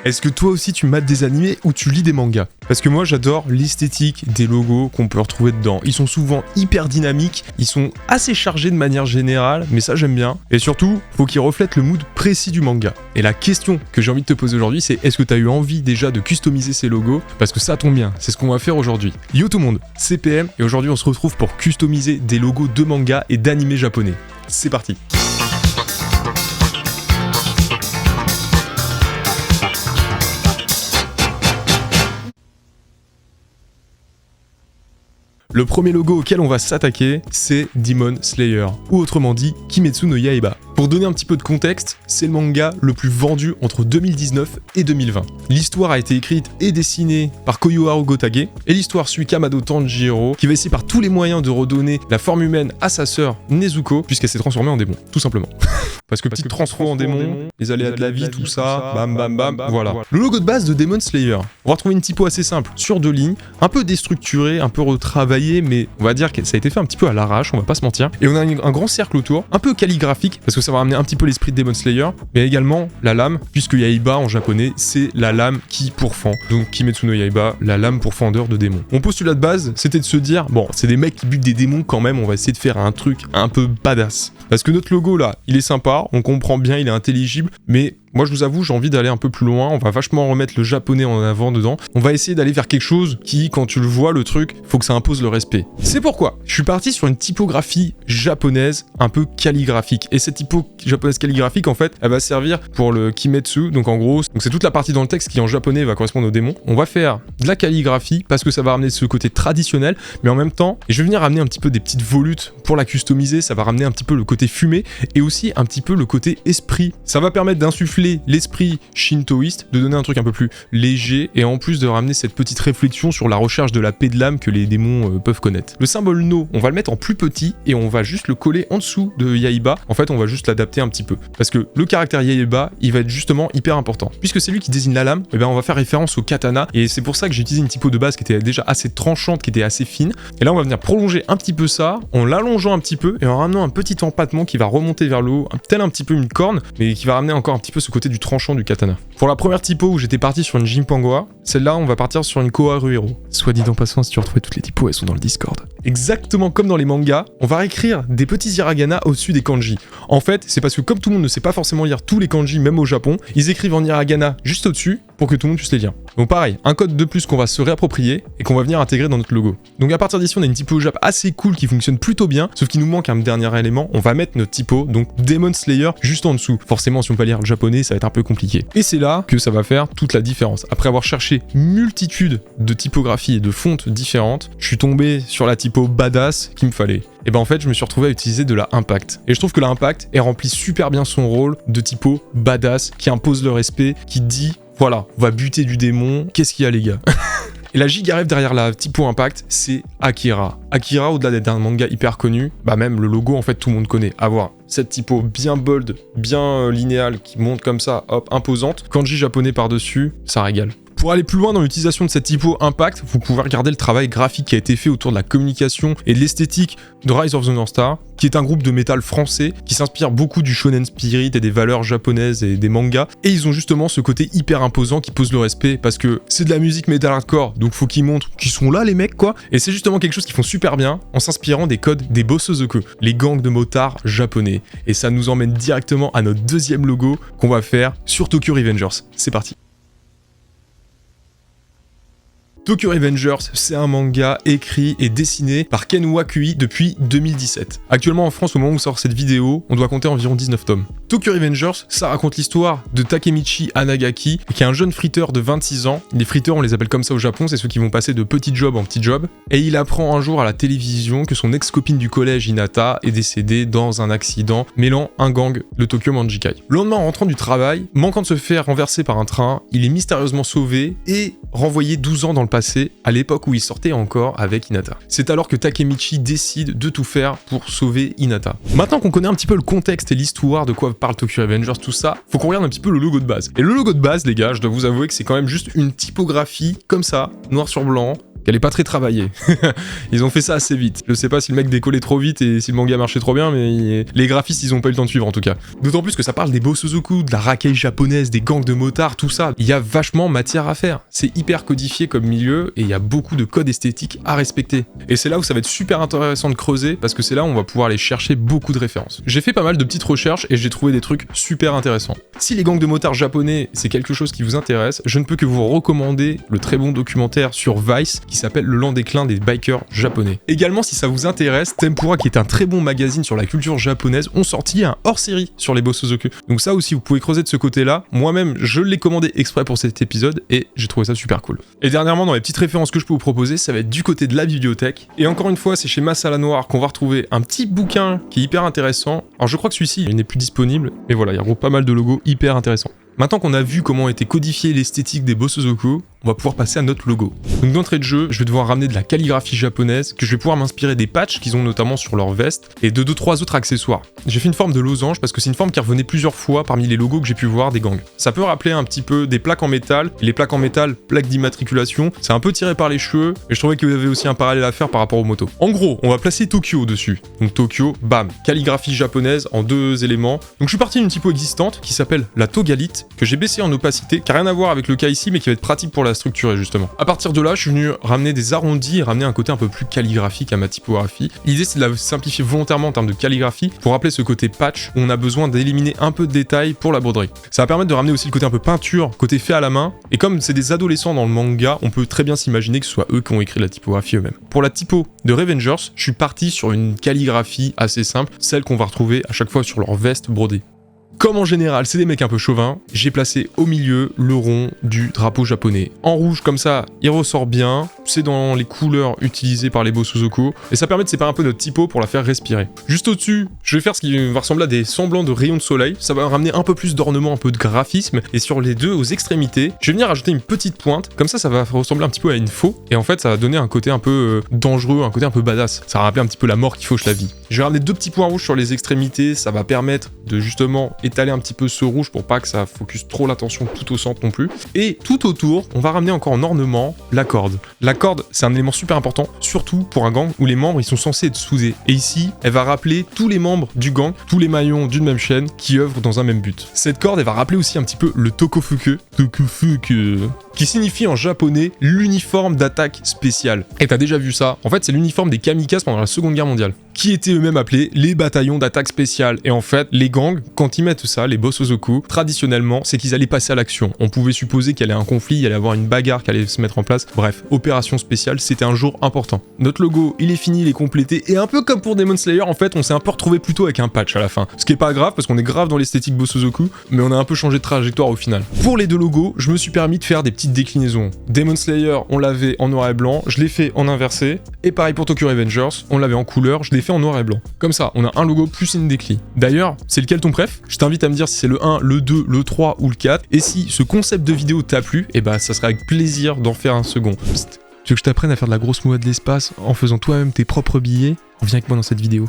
Est-ce que toi aussi tu mates des animés ou tu lis des mangas? Parce que moi j'adore l'esthétique des logos qu'on peut retrouver dedans. Ils sont souvent hyper dynamiques, ils sont assez chargés de manière générale, mais ça j'aime bien. Et surtout, faut qu'ils reflètent le mood précis du manga. Et la question que j'ai envie de te poser aujourd'hui, c'est est-ce que tu as eu envie déjà de customiser ces logos? Parce que ça tombe bien, c'est ce qu'on va faire aujourd'hui. Yo tout le monde, c'est PM et aujourd'hui on se retrouve pour customiser des logos de manga et d'animés japonais. C'est parti. Le premier logo auquel on va s'attaquer, c'est Demon Slayer, ou autrement dit Kimetsu no Yaiba. Pour donner un petit peu de contexte, c'est le manga le plus vendu entre 2019 et 2020. L'histoire a été écrite et dessinée par Koyoharu Gotage, et l'histoire suit Kamado Tanjiro, qui va essayer par tous les moyens de redonner la forme humaine à sa sœur Nezuko, puisqu'elle s'est transformée en démon, tout simplement. Parce que petite transfo en démon, les aléas de la vie, tout ça, bam bam bam, voilà. Le logo de base de Demon Slayer, on va retrouver une typo assez simple, sur 2 lignes, un peu déstructurée, un peu retravaillée, mais on va dire que ça a été fait un petit peu à l'arrache, on va pas se mentir. Et on a un grand cercle autour, un peu calligraphique, parce que ça va ramener un petit peu l'esprit de Demon Slayer, mais également la lame, puisque Yaiba en japonais, c'est la lame qui pourfend. Donc Kimetsu no Yaiba, la lame pourfendeur de démons. Mon postulat de base, c'était de se dire, bon, c'est des mecs qui butent des démons quand même, on va essayer de faire un truc un peu badass. Parce que notre logo là, il est sympa, on comprend bien, il est intelligible, mais moi je vous avoue, j'ai envie d'aller un peu plus loin, on va vachement remettre le japonais en avant dedans. On va essayer d'aller vers quelque chose qui, quand tu le vois, le truc, faut que ça impose le respect. C'est pourquoi je suis parti sur une typographie japonaise un peu calligraphique. Et cette typo japonaise calligraphique, en fait, elle va servir pour le Kimetsu, donc en gros, c'est toute la partie dans le texte qui en japonais va correspondre au démon. On va faire de la calligraphie parce que ça va ramener ce côté traditionnel, mais en même temps, je vais venir ramener un petit peu des petites volutes pour la customiser, ça va ramener un petit peu le côté fumé et aussi un petit peu le côté esprit. Ça va permettre d'insuffler l'esprit shintoïste, de donner un truc un peu plus léger et en plus de ramener cette petite réflexion sur la recherche de la paix de l'âme que les démons peuvent connaître. Le symbole No, on va le mettre en plus petit et on va juste le coller en dessous de Yaiba. En fait, on va juste l'adapter un petit peu parce que le caractère Yaiba, il va être justement hyper important. Puisque c'est lui qui désigne la lame, et ben on va faire référence au katana et c'est pour ça que j'ai utilisé une typo de base qui était déjà assez tranchante, qui était assez fine. Et là, on va venir prolonger un petit peu ça en l'allongeant un petit peu et en ramenant un petit empattement qui va remonter vers le haut, tel un petit peu une corne, mais qui va ramener encore un petit peu ce côté du tranchant du katana. Pour la première typo où j'étais parti sur une Jinpangoa, celle-là on va partir sur une Koharuhiro. Soit dit en passant, si tu retrouves toutes les typos, elles sont dans le Discord. Exactement comme dans les mangas, on va réécrire des petits hiragana au-dessus des kanji. En fait, c'est parce que comme tout le monde ne sait pas forcément lire tous les kanji, même au Japon, ils écrivent en hiragana juste au-dessus pour que tout le monde puisse les lire. Donc pareil, un code de plus qu'on va se réapproprier et qu'on va venir intégrer dans notre logo. Donc à partir d'ici, on a une typo Jap assez cool qui fonctionne plutôt bien, sauf qu'il nous manque un dernier élément, on va mettre notre typo, donc Demon Slayer, juste en dessous. Forcément, si on peut lire le japonais, ça va être un peu compliqué. Et c'est là que ça va faire toute la différence. Après avoir cherché multitude de typographies et de fontes différentes, je suis tombé sur la typo badass qu'il me fallait. Et ben en fait, je me suis retrouvé à utiliser de la Impact. Et je trouve que la Impact, elle remplit super bien son rôle de typo badass, qui impose le respect, qui dit, voilà, on va buter du démon, qu'est-ce qu'il y a les gars? Et la giga rêve derrière la typo Impact, c'est Akira. Akira, au-delà d'être un manga hyper connu, bah même le logo, en fait, tout le monde connaît. Avoir cette typo bien bold, bien linéale, qui monte comme ça, hop, imposante, kanji japonais par-dessus, ça régale. Pour aller plus loin dans l'utilisation de cette typo Impact, vous pouvez regarder le travail graphique qui a été fait autour de la communication et de l'esthétique de Rise of the North Star, qui est un groupe de métal français qui s'inspire beaucoup du shonen spirit et des valeurs japonaises et des mangas. Et ils ont justement ce côté hyper imposant qui pose le respect parce que c'est de la musique metal hardcore, donc faut qu'ils montrent qu'ils sont là les mecs quoi. Et c'est justement quelque chose qu'ils font super bien en s'inspirant des codes des Bosozoku, les gangs de motards japonais. Et ça nous emmène directement à notre deuxième logo qu'on va faire sur Tokyo Revengers. C'est parti. Tokyo Revengers, c'est un manga écrit et dessiné par Ken Wakui depuis 2017. Actuellement en France, au moment où sort cette vidéo, on doit compter environ 19 tomes. Tokyo Revengers, ça raconte l'histoire de Takemichi Anagaki, qui est un jeune friteur de 26 ans. Les friteurs, on les appelle comme ça au Japon, c'est ceux qui vont passer de petit job en petit job. Et il apprend un jour à la télévision que son ex-copine du collège, Hinata, est décédée dans un accident mêlant un gang de Tokyo Manjikai. Le lendemain, en rentrant du travail, manquant de se faire renverser par un train, il est mystérieusement sauvé et renvoyé 12 ans dans le passé, à l'époque où il sortait encore avec Hinata. C'est alors que Takemichi décide de tout faire pour sauver Hinata. Maintenant qu'on connaît un petit peu le contexte et l'histoire de quoi parle Tokyo Revengers, tout ça, faut qu'on regarde un petit peu le logo de base. Et le logo de base, les gars, je dois vous avouer que c'est quand même juste une typographie comme ça, noir sur blanc, qu'elle est pas très travaillée. Ils ont fait ça assez vite. Je sais pas si le mec décollait trop vite et si le manga marchait trop bien, mais les graphistes ils ont pas eu le temps de suivre en tout cas. D'autant plus que ça parle des Bosozoku, de la racaille japonaise, des gangs de motards, tout ça. Il y a vachement matière à faire. C'est hyper codifié comme milieu et il y a beaucoup de codes esthétiques à respecter. Et c'est là où ça va être super intéressant de creuser parce que c'est là où on va pouvoir aller chercher beaucoup de références. J'ai fait pas mal de petites recherches et j'ai trouvé des trucs super intéressants. Si les gangs de motards japonais c'est quelque chose qui vous intéresse, je ne peux que vous recommander le très bon documentaire sur Vice qui s'appelle Le lent déclin des bikers japonais. Également, si ça vous intéresse, Tempura, qui est un très bon magazine sur la culture japonaise, ont sorti un hors-série sur les Bosozoku. Donc ça aussi, vous pouvez creuser de ce côté-là. Moi-même, je l'ai commandé exprès pour cet épisode et j'ai trouvé ça super cool. Et dernièrement, dans les petites références que je peux vous proposer, ça va être du côté de la bibliothèque. Et encore une fois, c'est chez Masala Noir qu'on va retrouver un petit bouquin qui est hyper intéressant. Alors je crois que celui-ci, il n'est plus disponible, mais voilà, il y a pas mal de logos hyper intéressants. Maintenant qu'on a vu comment était codifiée l'esthétique des Bosozoku, on va pouvoir passer à notre logo. Donc d'entrée de jeu, je vais devoir ramener de la calligraphie japonaise, que je vais pouvoir m'inspirer des patchs qu'ils ont notamment sur leur veste, et de 2-3 autres accessoires. J'ai fait une forme de losange parce que c'est une forme qui revenait plusieurs fois parmi les logos que j'ai pu voir des gangs. Ça peut rappeler un petit peu des plaques en métal, les plaques en métal, plaques d'immatriculation, c'est un peu tiré par les cheveux, et je trouvais qu'il y avait aussi un parallèle à faire par rapport aux motos. En gros, on va placer Tokyo dessus. Donc Tokyo, bam, calligraphie japonaise en 2 éléments. Donc je suis parti d'une typo existante qui s'appelle la Togalite, que j'ai baissée en opacité, qui n'a rien à voir avec le cas ici, mais qui va être pratique pour la structurer justement. À partir de là, je suis venu ramener des arrondis et ramener un côté un peu plus calligraphique à ma typographie. L'idée c'est de la simplifier volontairement en termes de calligraphie pour rappeler ce côté patch où on a besoin d'éliminer un peu de détails pour la broderie. Ça va permettre de ramener aussi le côté un peu peinture, côté fait à la main, et comme c'est des adolescents dans le manga, on peut très bien s'imaginer que ce soit eux qui ont écrit la typographie eux-mêmes. Pour la typo de Revengers, je suis parti sur une calligraphie assez simple, celle qu'on va retrouver à chaque fois sur leur veste brodée. Comme en général, c'est des mecs un peu chauvins, j'ai placé au milieu le rond du drapeau japonais. En rouge, comme ça, il ressort bien, c'est dans les couleurs utilisées par les Bosozoku, et ça permet de séparer un peu notre typo pour la faire respirer. Juste au-dessus, je vais faire ce qui va ressembler à des semblants de rayons de soleil, ça va ramener un peu plus d'ornement, un peu de graphisme, et sur les deux, aux extrémités, je vais venir ajouter une petite pointe, comme ça va ressembler un petit peu à une faux, et en fait, ça va donner un côté un peu dangereux, un côté un peu badass. Ça va rappeler un petit peu la mort qui fauche la vie. Je vais ramener 2 petits points rouges sur les extrémités, ça va permettre de justement étaler un petit peu ce rouge pour pas que ça focus trop l'attention tout au centre non plus. Et tout autour, on va ramener encore en ornement la corde. La corde, c'est un élément super important, surtout pour un gang où les membres ils sont censés être soudés. Et ici, elle va rappeler tous les membres du gang, tous les maillons d'une même chaîne qui œuvrent dans un même but. Cette corde, elle va rappeler aussi un petit peu le tokofuku, qui signifie en japonais l'uniforme d'attaque spéciale. Et t'as déjà vu ça? En fait, c'est l'uniforme des kamikazes pendant la Seconde Guerre mondiale, qui étaient eux-mêmes appelés les bataillons d'attaque spéciale. Et en fait, les gangs, quand ils mettent ça, les Bosozoku, traditionnellement, c'est qu'ils allaient passer à l'action. On pouvait supposer qu'il y allait un conflit, il y allait avoir une bagarre qui allait se mettre en place. Bref, opération spéciale, c'était un jour important. Notre logo, il est fini, il est complété, et un peu comme pour Demon Slayer, en fait, on s'est un peu retrouvé plutôt avec un patch à la fin. Ce qui est pas grave, parce qu'on est grave dans l'esthétique Bosozoku, mais on a un peu changé de trajectoire au final. Pour les 2 logos, je me suis permis de faire des petites déclinaisons. Demon Slayer, on l'avait en noir et blanc, je l'ai fait en inversé, et pareil pour Tokyo Revengers, on l'avait en couleur, je l'ai fait en noir et blanc. Comme ça, on a un logo plus une décli. D'ailleurs, c'est lequel ton préf? Je t'invite à me dire si c'est le 1, le 2, le 3 ou le 4, et si ce concept de vidéo t'a plu, et bah ça sera avec plaisir d'en faire un second. Psst. Tu veux que je t'apprenne à faire de la grosse moua de l'espace en faisant toi-même tes propres billets? Viens avec moi dans cette vidéo.